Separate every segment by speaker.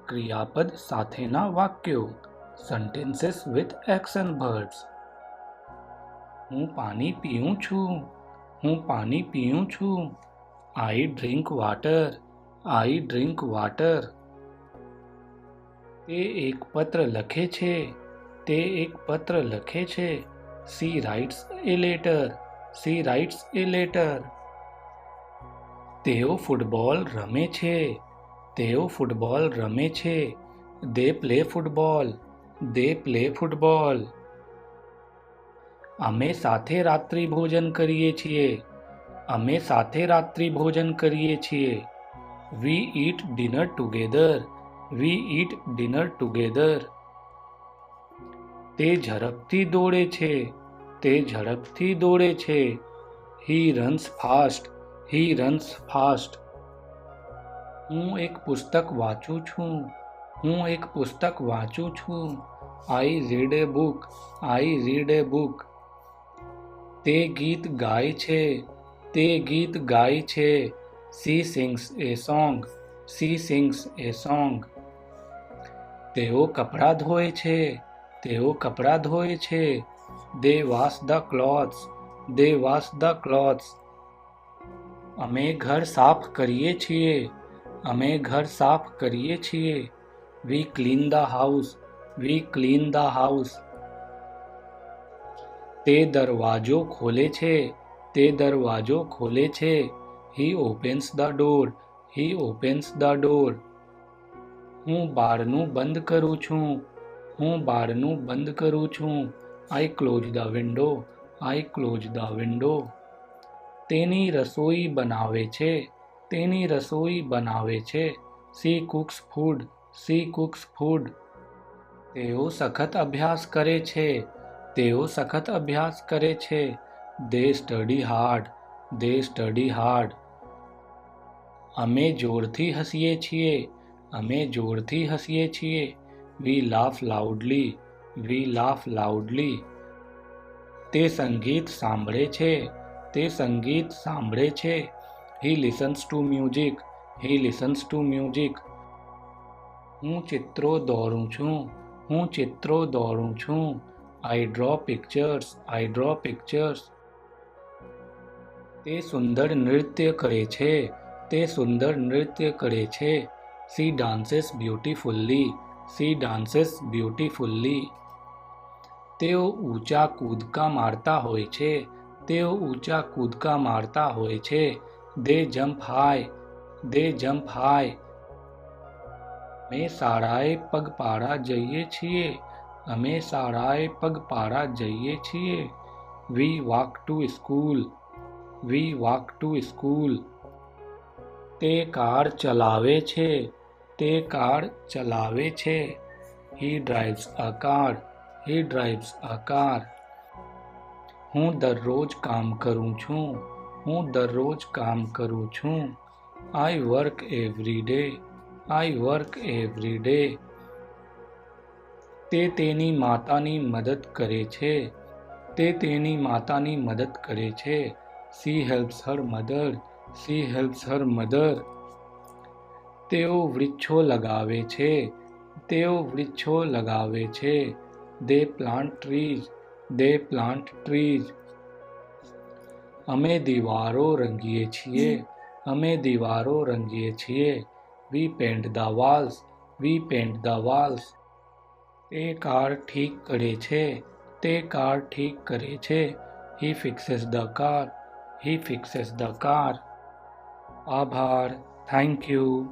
Speaker 1: ક્રિયાપદ સાથેના વાક્યો સેન્ટેન્સીસ વિથ એક્શન વર્બ્સ. હું પાણી પીઉં છું. હું પાણી પીઉં છું. આઈ ડ્રિંક વાટર. આઈ ડ્રિંક વાટર. તે એક પત્ર લખે છે. તે એક પત્ર લખે છે. She writes a letter. She writes a letter. તેઓ ફૂટબોલ રમે છે. તેઓ ફૂટબોલ રમે છે. They play football. They play football. અમે સાથે રાત્રિ ભોજન કરીએ છીએ. અમે સાથે રાત્રિ ભોજન કરીએ છીએ. We eat dinner together. We eat dinner together. તે ઝડપથી દોડે છે. તે ઝડપથી દોડે છે. He runs fast. He runs fast. હું એક પુસ્તક વાંચું છું. હું એક પુસ્તક વાંચું છું. I read a book. I read a book. તે ગીત ગાય છે. તે ગીત ગાય છે. She sings a song. She sings a song. તેઓ કપડાં ધોય છે. તેઓ કપડાં ધોય છે. They wash the clothes. They wash the clothes. અમે ઘર સાફ કરીએ છીએ. અમે ઘર સાફ કરીએ છીએ. We clean the house. We clean the house. તે દરવાજો ખોલે છે. તે દરવાજો ખોલે છે. He opens the door. He opens the door. હું બારણું બંધ કરું છું. હું બારણું બંધ કરું છું. I close the window. I close the window. તેની રસોઈ બનાવે છે. તેની રસોઈ બનાવે છે. She cooks food. She cooks food. તેઓ સખત અભ્યાસ કરે છે. તેઓ સખત અભ્યાસ કરે છે. They study hard. They study hard. અમે જોરથી હસીએ છીએ. અમે જોરથી હસીએ છીએ. We laugh loudly. We laugh loudly. તે સંગીત સાંભળે છે. તે સંગીત સાંભળે છે. He listens to music. He listens to music. હું ચિત્રો દોરું છું. હું ચિત્રો દોરું છું. I draw pictures. I draw pictures. તે સુંદર નૃત્ય કરે છે. તે સુંદર નૃત્ય કરે છે. She dances beautifully. She dances beautifully. તેઓ ઊંચા કૂદકા મારતા હોય છે. તેઓ ઊંચા કૂદકા મારતા હોય છે. They jump high. They jump high. અમે શાળાએ પગપાળા જઈએ છીએ. અમે શાળાએ પગપાળા જઈએ છીએ. We walk to school. We walk to school. તે કાર ચલાવે છે. તે કાર ચલાવે છે. He drives a car. He drives a car. હું દરરોજ કામ કરું છું. હું દરરોજ કામ કરું છું. I work every day. I work every day. તે તેની માતાની મદદ કરે છે. તે તેની માતાની મદદ કરે છે. She helps her mother. She helps her mother. તેઓ વૃક્ષો લગાવે છે. તેઓ વૃક્ષો લગાવે છે. They plant trees. They plant trees. અમે દીવારો રંગીએ છીએ. અમે દીવારો રંગીએ છીએ. We paint the walls. We paint the walls. તે કાર ઠીક કરે છે. તે કાર ઠીક કરે છે. He fixes the car. He fixes the car. આભાર. Thank you.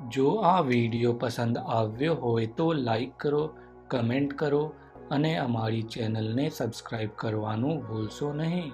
Speaker 1: જો આ વિડીયો પસંદ આવ્યો હોય તો લાઈક કરો, કમેન્ટ કરો અને અમારી ચેનલને સબસ્ક્રાઈબ કરવાનું ભૂલશો નહીં.